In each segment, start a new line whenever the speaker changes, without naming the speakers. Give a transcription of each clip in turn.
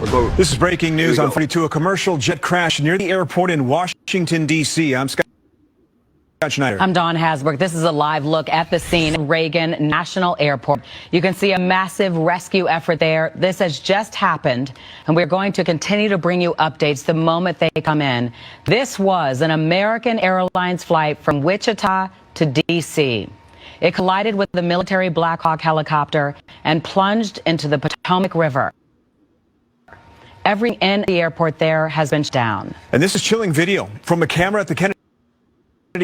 This is breaking news on 42. A commercial jet crash near the airport in Washington, D.C. I'm Scott Schneider.
I'm Dawn Hasbrook. This is a live look at the scene at Reagan National Airport. You can see a massive rescue effort there. This has just happened, and we're going to continue to bring you updates the moment they come in. This was an American Airlines flight from Wichita to D.C. It collided with the military Black Hawk helicopter and plunged into the Potomac River. Everything in the airport there has been shut down.
And this is chilling video from a camera at the Kennedy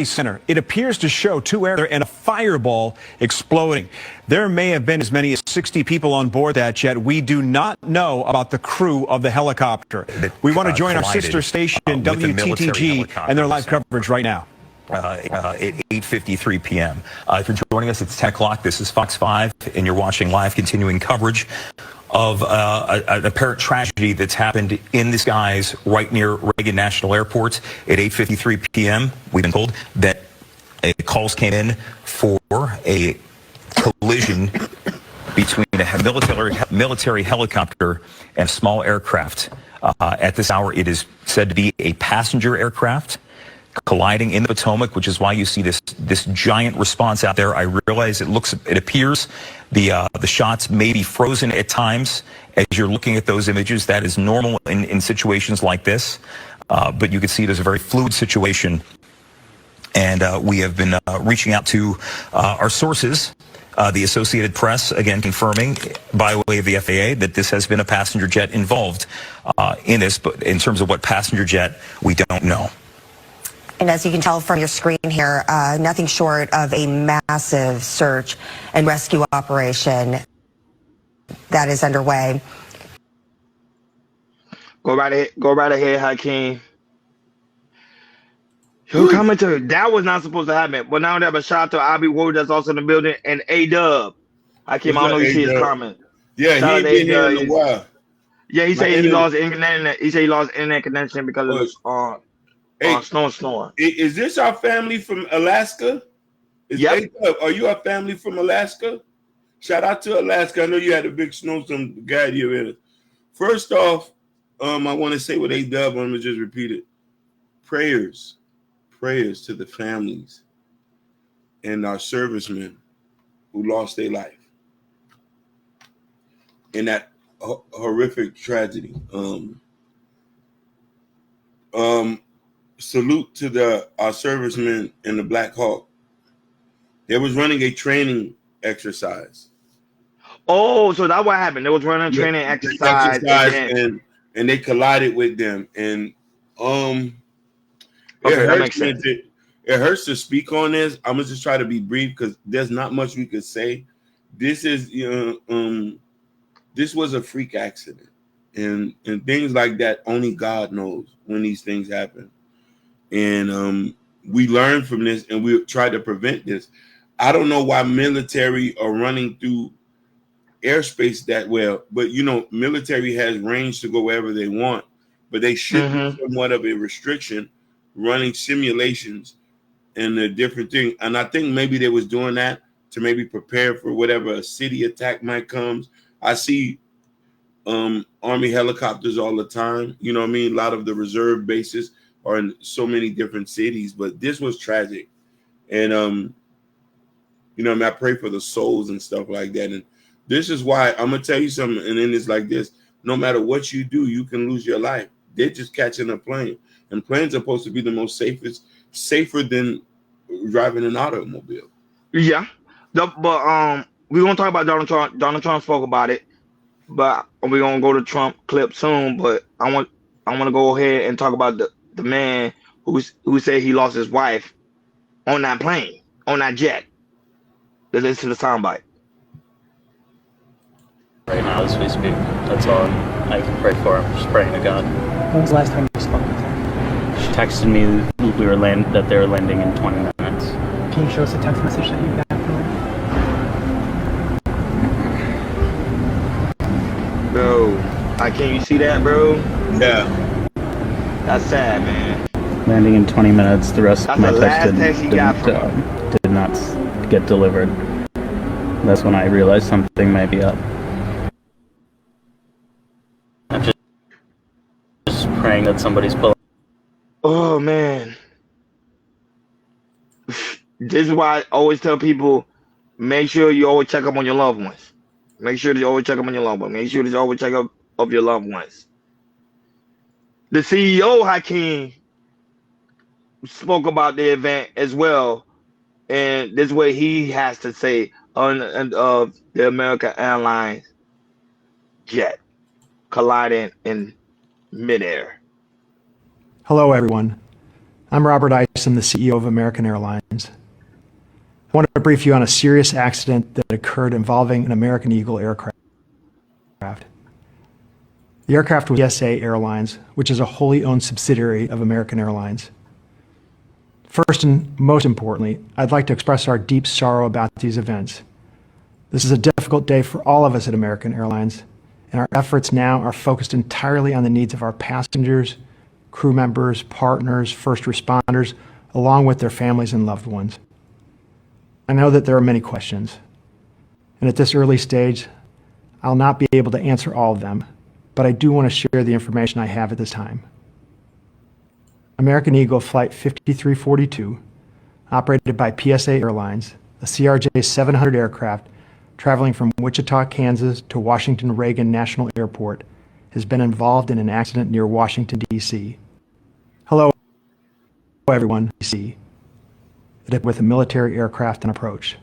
Center. It appears to show two air and a fireball exploding. There may have been as many as 60 people on board that jet. We do not know about the crew of the helicopter. We want to join our sister station, WTTG, and their live coverage right now.
At 8:53 p.m. If you're joining us, it's 10 o'clock. This is Fox 5, and you're watching live continuing coverage of an apparent tragedy that's happened in the skies right near Reagan National Airport at 8:53 p.m. We've been told that calls came in for a collision between a military helicopter and a small aircraft. At this hour, it is said to be a passenger aircraft colliding in the Potomac, which is why you see this giant response out there. I realize it appears the shots may be frozen at times as you're looking at those images. That is normal in situations like this, but you can see it as a very fluid situation. And we have been reaching out to our sources, the Associated Press, again confirming by way of the FAA that this has been a passenger jet involved in this, but in terms of what passenger jet, we don't know.
And as you can tell from your screen here, nothing short of a massive search and rescue operation that is underway.
Go right ahead, Hakeem. Who coming to that was not supposed to happen. But now they have a shout to Abby Ward that's also in the building and A-Dub. Hakeem, I don't know if you see his comment.
Yeah, he ain't been here in a while.
Yeah, he said he lost internet. He said he lost internet connection because of the snowing.
Is this our family from Alaska?
Yep.
Are you our family from Alaska? Shout out to Alaska. I know you had a big snowstorm to guide you in it. First off, I want to say what A-Dub, I'm going to just repeat it. Prayers to the families and our servicemen who lost their life in that horrific tragedy. Salute to our servicemen in the Black Hawk. They was running a training exercise.
Oh, so that's what happened. They was running a training exercise
and they collided with them. And
okay, that makes sense.
It hurts to speak on this. I'm gonna just try to be brief because there's not much we could say. This is this was a freak accident, and things like that only God knows when these things happen. And we learned from this, and we try to prevent this. I don't know why military are running through airspace that well, but military has range to go wherever they want, but they should be somewhat of a restriction running simulations and a different thing. And I think maybe they was doing that to maybe prepare for whatever a city attack might come. I see Army helicopters all the time. You know what I mean? A lot of the reserve bases are in so many different cities, but this was tragic. And I pray for the souls and stuff like that. And this is why I'm gonna tell you something, and then it's like this: no matter what you do, you can lose your life. They're just catching a plane, and planes are supposed to be the most safer than driving an automobile.
Yeah, but we're gonna talk about Donald Trump. Donald Trump spoke about it, but we're gonna go to Trump clip soon. But I want to go ahead and talk about the man who said he lost his wife on that plane, on that jet. Let's listen to the soundbite.
Right now, as we speak, that's all I can pray for. I'm just praying to God.
When was the last time you spoke with her?
She texted me that they were landing in 20 minutes.
Can you show us a text message that you got from her?
Bro, can you see that, bro?
Yeah.
That's sad, man.
Landing in 20 minutes. The rest of my text did not get delivered. That's when I realized something might be up. praying that somebody's pulling.
Oh man, this is why I always tell people: make sure you always check up on your loved ones. Make sure that you always check up on your loved ones. Make sure that you always check up of your loved ones. The CEO Hakeem spoke about the event as well, and this is what he has to say on the American Airlines jet colliding in midair.
Hello, everyone. I'm Robert Isom, the CEO of American Airlines. I want to brief you on a serious accident that occurred involving an American Eagle aircraft. The aircraft was PSA Airlines, which is a wholly owned subsidiary of American Airlines. First and most importantly, I'd like to express our deep sorrow about these events. This is a difficult day for all of us at American Airlines, and our efforts now are focused entirely on the needs of our passengers, crew members, partners, first responders, along with their families and loved ones. I know that there are many questions, and at this early stage, I'll not be able to answer all of them, but I do want to share the information I have at this time. American Eagle Flight 5342, operated by PSA Airlines, a CRJ 700 aircraft traveling from Wichita, Kansas to Washington Reagan National Airport, has been involved in an accident near Washington, D.C. Hello, everyone, D.C. with a military aircraft and approach.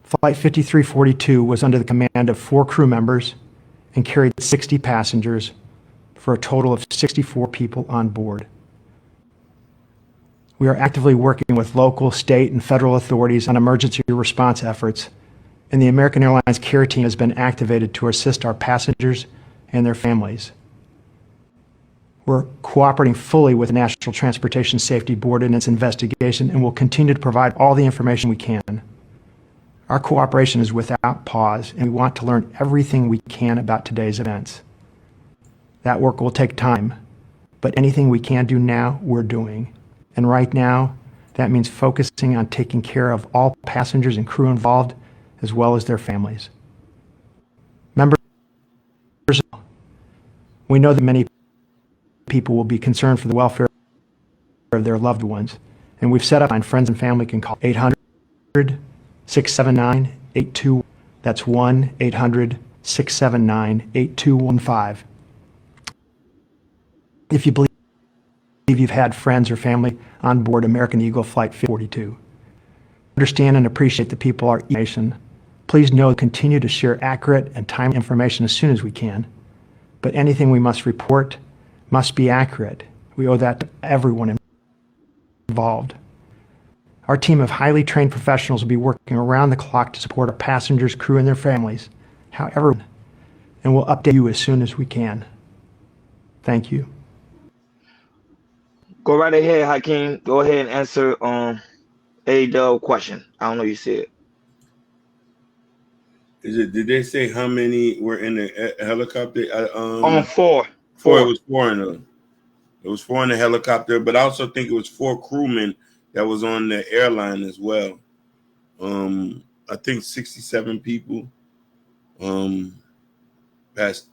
Flight 5342 was under the command of 4 crew members and carried 60 passengers for a total of 64 people on board. We are actively working with local, state, and federal authorities on emergency response efforts, and the American Airlines care team has been activated to assist our passengers and their families. We're cooperating fully with the National Transportation Safety Board in its investigation and will continue to provide all the information we can. Our cooperation is without pause, and we want to learn everything we can about today's events. That work will take time, but anything we can do now, we're doing. And right now, that means focusing on taking care of all passengers and crew involved, as well as their families. Members, we know that many people will be concerned for the welfare of their loved ones, and we've set up a line friends and family can call 800-679-82. That's 1-800-679-8215. If you believe you've had friends or family on board American Eagle Flight 42. Understand and appreciate the people our nation. Please know continue to share accurate and timely information as soon as we can. But anything we must report must be accurate. We owe that to everyone involved. Our team of highly trained professionals will be working around the clock to support our passengers, crew, and their families, however, and we'll update you as soon as we can. Thank you.
Go right ahead, Hakeem. Go ahead and answer A-Dub question. I don't know you see it.
Did they say how many were in the helicopter?
On 4.
It was 4 in the. It was 4 in the helicopter, but I also think it was 4 crewmen that was on the airline as well. I think 67 people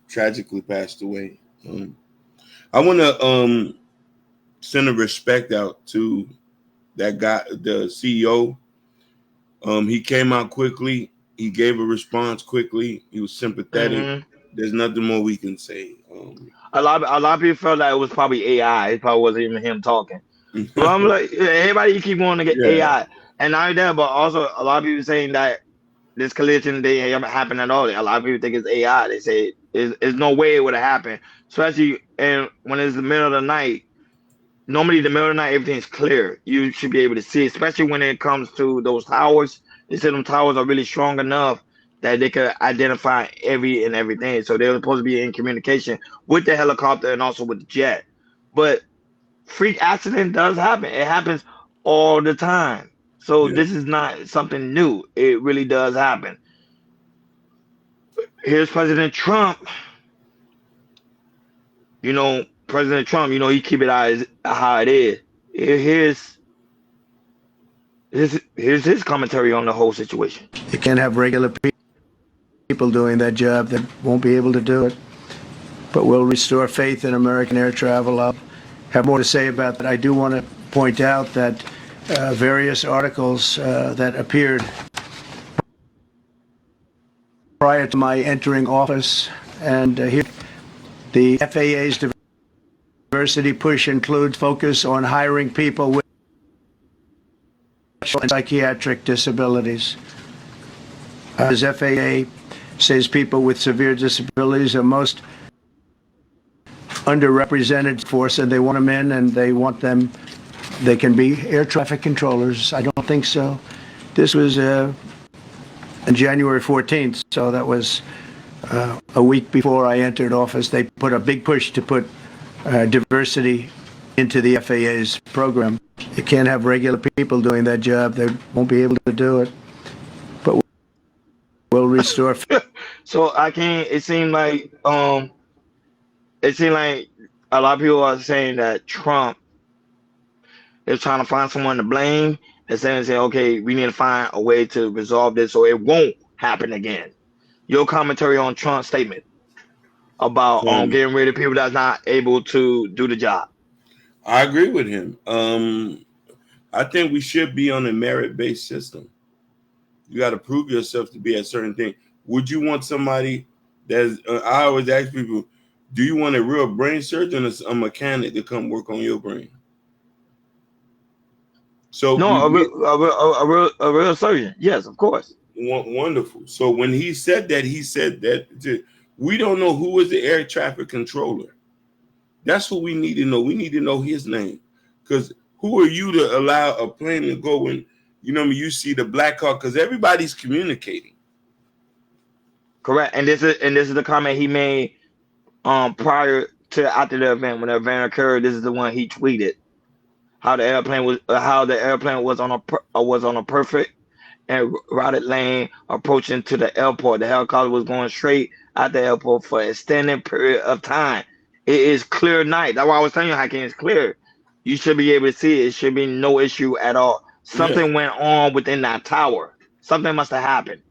tragically passed away. I want to send a respect out to that guy, the CEO. He came out quickly. He gave a response quickly. He was sympathetic. Mm-hmm. There's nothing more we can say.
A lot of people felt like it was probably AI. It probably wasn't even him talking. But I'm like, everybody keep wanting to get AI, and not only that, but also a lot of people saying that this collision didn't happen at all. A lot of people think it's AI. They say there's no way it would have happened, especially when it's the middle of the night. Normally, the middle of the night, everything's clear. You should be able to see, especially when it comes to those towers. They said them towers are really strong enough that they could identify everything. So they're supposed to be in communication with the helicopter and also with the jet. But freak accident does happen. It happens all the time. So this is not something new. It really does happen. Here's President Trump. President Trump, he keep it how it is. Here's his commentary on the whole situation.
You can't have regular people doing that job that won't be able to do it. but will restore faith in American air travel. I'll have more to say about that. I do want to point out that various articles that appeared prior to my entering office, and here the FAA's diversity push includes focus on hiring people with psychiatric disabilities. As FAA says, people with severe disabilities are most underrepresented force, and they want them in, and they want them. They can be air traffic controllers. I don't think so. This was on January 14th, so that was a week before I entered office. They put a big push to put diversity into the FAA's program. You can't have regular people doing that job. They won't be able to do it. But we'll restore.
So I can't. It seemed like a lot of people are saying that Trump is trying to find someone to blame and saying, okay, we need to find a way to resolve this so it won't happen again. Your commentary on Trump's statement about getting rid of people that's not able to do the job.
I agree with him. I think we should be on a merit-based system. You got to prove yourself to be a certain thing. Would you want somebody that's, I always ask people, do you want a real brain surgeon or a mechanic to come work on your brain? So
no, a real surgeon. Yes, of course.
Wonderful. So when he said that we don't know who is the air traffic controller. That's what we need to know. We need to know his name, because who are you to allow a plane to go when you see the black car? Because everybody's communicating.
Correct. And this is the comment he made prior to after the event. When the event occurred, this is the one he tweeted. How the airplane was on a perfect and routed lane approaching to the airport. The helicopter was going straight at the airport for an extended period of time. It is clear night. That's why I was telling you, Hakeem, it's clear. You should be able to see it. It should be no issue at all. Something went on within that tower. Something must have happened.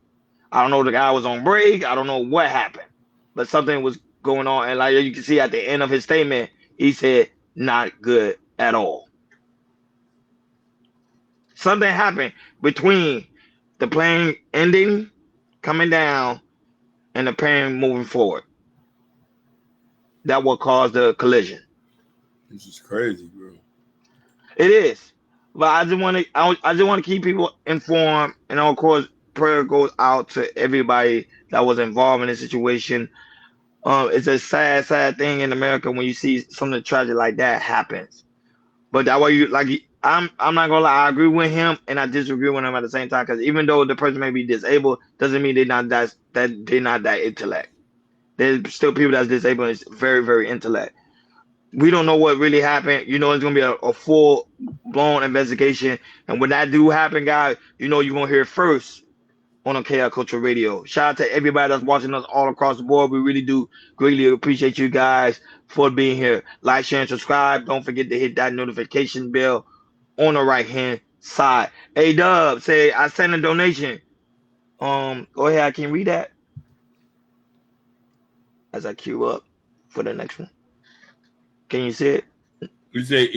I don't know. The guy was on break. I don't know what happened, but something was going on. And like you can see at the end of his statement, he said, "Not good at all." Something happened between the plane ending, coming down, and the plane moving forward. That will cause the collision.
This is crazy, bro.
It is, but I just want to keep people informed, and of course, prayer goes out to everybody that was involved in this situation. It's a sad thing in America when you see something tragic like that happens. But that way, I'm not gonna lie, I agree with him and I disagree with him at the same time, because even though the person may be disabled, doesn't mean they're not that intellect. There's still people that's disabled and it's very, very intellect. We don't know what really happened. It's gonna be a full blown investigation. And when that do happen, guys, you're gonna hear it first on Chaos Culture Radio. Shout out to everybody that's watching us all across the board. We really do greatly appreciate you guys for being here. Like, share, and subscribe. Don't forget to hit that notification bell on the right hand side. Hey Dub, say I sent a donation. Go ahead, I can read that as I queue up for the next one. Can you see it?
He said